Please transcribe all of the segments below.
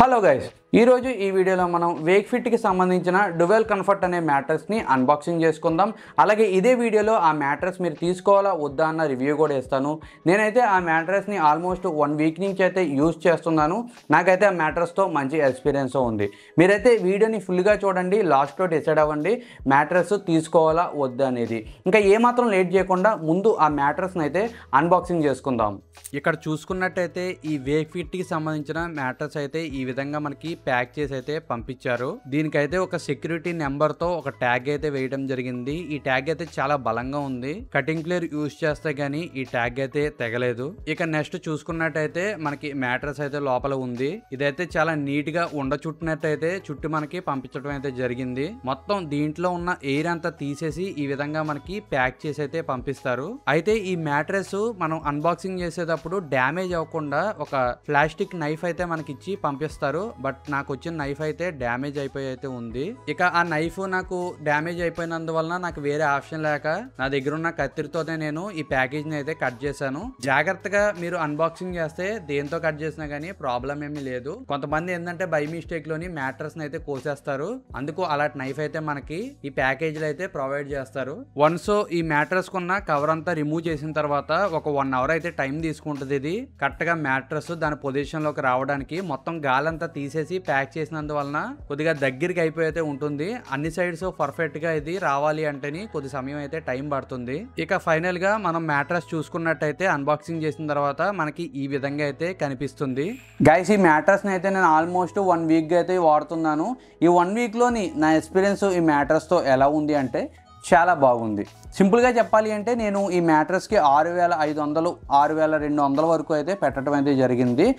Hello guys, ఈరోజు ఈ వీడియోలో మనం వేక్ఫిట్కి సంబంధించిన డ్యువెల్ కంఫర్ట్ అనే మ్యాట్రెస్ని అన్బాక్సింగ్ చేసుకుందాం. అలాగే ఇదే వీడియోలో ఆ మ్యాట్రెస్ మీరు తీసుకోవాలా వద్దా అన్న రివ్యూ కూడా ఇస్తాను. నేనైతే ఆ మ్యాట్రెస్ని ఆల్మోస్ట్ 1 వీక్ నుంచి అయితే యూజ్ చేస్తున్నాను. నాకైతే ఆ మ్యాట్రెస్తో మంచి ఎక్స్పీరియన్స్ ఉంది. మీరైతే వీడియోని ఫుల్గా చూడండి, లాస్ట్లో డిసైడ్ అవ్వండి మ్యాట్రెస్ తీసుకోవాలా వద్దా అనేది. ఇంకా ఏమాత్రం లేట్ చేయకుండా ముందు ఆ మ్యాట్రెస్ని అయితే అన్బాక్సింగ్ చేసుకుందాం. ఇక్కడ చూసుకున్నట్టయితే ఈ వేక్ఫిట్కి సంబంధించిన మ్యాట్రెస్ అయితే ఈ విధంగా మనకి ప్యాక్ చేసి అయితే పంపించారు. దీనికైతే ఒక సెక్యూరిటీ నెంబర్ తో ఒక ట్యాగ్ అయితే వేయడం జరిగింది. ఈ ట్యాగ్ అయితే చాలా బలంగా ఉంది. కటింగ్ ప్లేయర్ యూజ్ చేస్తే గానీ ఈ ట్యాగ్ అయితే తెగలేదు. ఇక నెక్స్ట్ చూసుకున్నట్టయితే మనకి మ్యాట్రెస్ అయితే లోపల ఉంది. ఇదైతే చాలా నీట్ గా చుట్టినట్టయితే చుట్టి మనకి పంపించడం అయితే జరిగింది. మొత్తం దీంట్లో ఉన్న ఎయిర్ అంతా తీసేసి ఈ విధంగా మనకి ప్యాక్ చేసి అయితే పంపిస్తారు. అయితే ఈ మ్యాట్రెస్ మనం అన్బాక్సింగ్ చేసేటప్పుడు డ్యామేజ్ అవ్వకుండా ఒక ప్లాస్టిక్ నైఫ్ అయితే మనకి ఇచ్చి పంపిస్తారు. బట్ నాకు వచ్చిన నైఫ్ అయితే డ్యామేజ్ అయిపోయి అయితే ఉంది. ఇక ఆ నైఫ్ నాకు డ్యామేజ్ అయిపోయినందువలన నాకు వేరే ఆప్షన్ లేక నా దగ్గర ఉన్న కత్తిరితోనే నేను ఈ ప్యాకేజ్ ని అయితే కట్ చేశాను. జాగ్రత్తగా మీరు అన్బాక్సింగ్ చేస్తే దేంతో కట్ చేసినా గానీ ప్రాబ్లం ఏమీ లేదు. కొంతమంది ఏంటంటే బై మిస్టేక్ లోని మ్యాట్రెస్ ని అయితే కోసేస్తారు. అందుకు అలాంటి నైఫ్ అయితే మనకి ఈ ప్యాకేజ్ లో అయితే ప్రొవైడ్ చేస్తారు. వన్స్ ఈ మ్యాట్రెస్ కున్న కవర్ అంతా రిమూవ్ చేసిన తర్వాత ఒక 1 అవర్ అయితే టైం తీసుకుంటుంది. ఇది కరెక్ట్ గా మ్యాట్రెస్ దాని పొజిషన్ లోకి రావడానికి మొత్తం గాలంతా తీసేసి ప్యాక్ చేసినందువలన కొద్దిగా దగ్గరికి అయిపోయితే ఉంటుంది. అన్ని సైడ్స్ పర్ఫెక్ట్ గా ఇది రావాలి అంటేని కొద్ది సమయం అయితే టైం పడుతుంది. ఇక ఫైనల్ గా మనం మ్యాట్రెస్ చూసుకున్నట్టయితే అన్బాక్సింగ్ చేసిన తర్వాత మనకి ఈ విధంగా అయితే కనిపిస్తుంది. గైస్, ఈ మ్యాట్రెస్ ని అయితే నేను ఆల్మోస్ట్ 1 వీక్ అయితే వాడుతున్నాను. ఈ 1 వీక్ లోని నా ఎక్స్పీరియన్స్ ఈ మ్యాట్రెస్ తో ఎలా ఉంది అంటే చాలా బాగుంది. సింపుల్గా చెప్పాలి అంటే నేను ఈ మ్యాట్రెస్కి 6500 6200 వరకు అయితే పెట్టడం అయితే జరిగింది.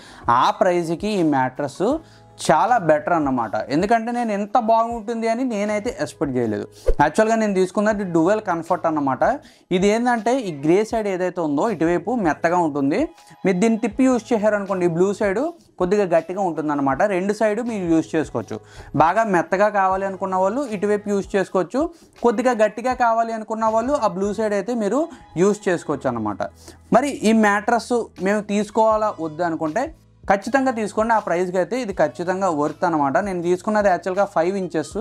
ఆ ప్రైస్కి ఈ మ్యాట్రెస్ చాలా బెటర్ అన్నమాట. ఎందుకంటే నేను ఎంత బాగుంటుంది అని నేనైతే ఎక్స్పెక్ట్ చేయలేదు. యాక్చువల్గా నేను తీసుకున్నది డ్యువెల్ కంఫర్ట్ అన్నమాట. ఇది ఏంటంటే ఈ గ్రే సైడ్ ఏదైతే ఉందో ఇటువైపు మెత్తగా ఉంటుంది. మీరు దీన్ని తిప్పి యూజ్ చేశారనుకోండి, ఈ బ్లూ సైడ్ కొద్దిగా గట్టిగా ఉంటుంది అనమాట. 2 సైడ్ మీరు యూజ్ చేసుకోవచ్చు. బాగా మెత్తగా కావాలి అనుకున్న వాళ్ళు ఇటువైపు యూజ్ చేసుకోవచ్చు. కొద్దిగా గట్టిగా కావాలి అనుకున్న వాళ్ళు ఆ బ్లూ సైడ్ అయితే మీరు యూజ్ చేసుకోవచ్చు అన్నమాట. మరి ఈ మ్యాట్రెస్ మేము తీసుకోవాలా వద్దు అనుకుంటే ఖచ్చితంగా తీసుకోండి. ఆ ప్రైస్కి అయితే ఇది ఖచ్చితంగా వర్త్ అనమాట. నేను తీసుకున్నది యాక్చువల్గా 5 ఇంచెస్.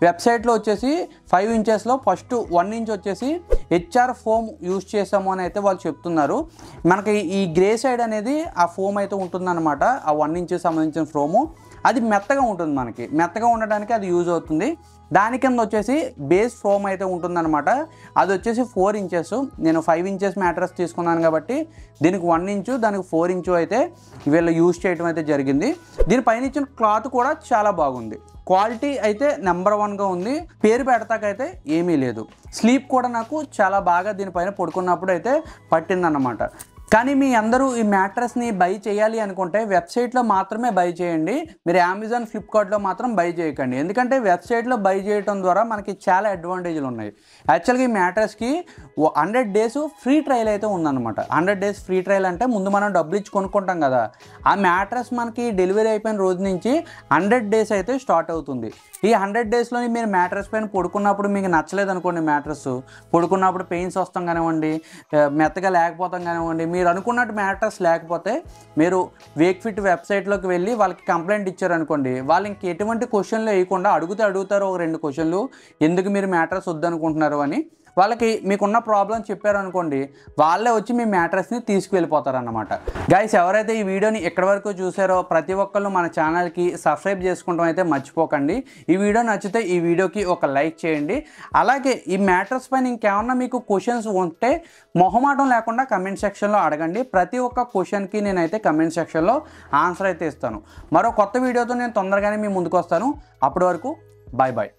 వెబ్సైట్లో వచ్చేసి 5 ఇంచెస్లో ఫస్ట్ 1 ఇంచ్ వచ్చేసి HR ఫోమ్ యూజ్ చేసాము అని అయితే వాళ్ళు చెప్తున్నారు. మనకి ఈ గ్రే సైడ్ అనేది ఆ ఫోమ్ అయితే ఉంటుందన్నమాట. ఆ 1 ఇంచ్ సంబంధించిన ఫోము అది మెత్తగా ఉంటుంది. మనకి మెత్తగా ఉండడానికి అది యూజ్ అవుతుంది. దాని కింద వచ్చేసి బేస్ ఫోమ్ అయితే ఉంటుందన్నమాట. అది వచ్చేసి 4 ఇంచెస్. నేను 5 ఇంచెస్ మ్యాట్రెస్ తీసుకున్నాను కాబట్టి దీనికి 1 ఇంచు దానికి 4 ఇంచు అయితే వీళ్ళు యూజ్ చేయడం అయితే జరిగింది. దీనిపైన ఇచ్చిన క్లాత్ కూడా చాలా బాగుంది. క్వాలిటీ అయితే నెంబర్ 1గా ఉంది. పేరు పెడతాకైతే ఏమీ లేదు. స్లీప్ కూడా నాకు చాలా బాగా దీనిపైన పడుకున్నప్పుడు అయితే పట్టిందన్నమాట. కానీ మీ అందరూ ఈ మ్యాట్రెస్ని బై చేయాలి అనుకుంటే వెబ్సైట్లో మాత్రమే బై చేయండి. మీరు అమెజాన్, ఫ్లిప్కార్ట్లో మాత్రం బై చేయకండి. ఎందుకంటే వెబ్సైట్లో బై చేయడం ద్వారా మనకి చాలా అడ్వాంటేజ్లు ఉన్నాయి. యాక్చువల్గా ఈ మ్యాట్రెస్కి 100 డేస్ ఫ్రీ ట్రయల్ అయితే ఉందన్నమాట. 100 డేస్ ఫ్రీ ట్రయల్ అంటే ముందు మనం డబ్బులు ఇచ్చి కొనుక్కుంటాం కదా. ఆ మ్యాట్రెస్ మనకి డెలివరీ అయిపోయిన రోజు నుంచి 100 డేస్ అయితే స్టార్ట్ అవుతుంది. ఈ 100 డేస్లోని మీరు మ్యాట్రెస్ పైన పడుకున్నప్పుడు మీకు నచ్చలేదు అనుకోండి, మ్యాట్రెస్ పడుకున్నప్పుడు పెయిన్స్ వస్తాం కానివ్వండి, మెత్తగా లేకపోతాం కానివ్వండి, మీరు అనుకున్నట్టు మ్యాట్రెస్ లేకపోతే మీరు వేక్ఫిట్ వెబ్సైట్లోకి వెళ్ళి వాళ్ళకి కంప్లైంట్ ఇచ్చారనుకోండి, వాళ్ళు ఇంక ఎటువంటి క్వశ్చన్లు వేయకుండా అడుగుతారు ఒక 2 క్వశ్చన్లు, ఎందుకు మీరు మ్యాట్రెస్ వద్దనుకుంటున్నారు అని. వాళ్ళకి మీకున్న ప్రాబ్లం చెప్పారనుకోండి, వాళ్ళే వచ్చి మీ మ్యాట్రెస్ని తీసుకువెళ్ళిపోతారన్నమాట. గైస్, ఎవరైతే ఈ వీడియోని ఎక్కడి వరకు చూసారో ప్రతి ఒక్కళ్ళు మన ఛానల్కి సబ్స్క్రైబ్ చేసుకోవడం అయితే మర్చిపోకండి. ఈ వీడియో నచ్చితే ఈ వీడియోకి ఒక లైక్ చేయండి. అలాగే ఈ మ్యాట్రెస్ పైన ఇంకేమన్నా మీకు క్వశ్చన్స్ ఉంటే మొహమాటం లేకుండా కమెంట్ సెక్షన్లో అడగండి. ప్రతి ఒక్క క్వశ్చన్కి నేనైతే కమెంట్ సెక్షన్లో ఆన్సర్ అయితే ఇస్తాను. మరో కొత్త వీడియోతో నేను తొందరగానే మీ ముందుకు వస్తాను. అప్పటి వరకు బాయ్ బాయ్.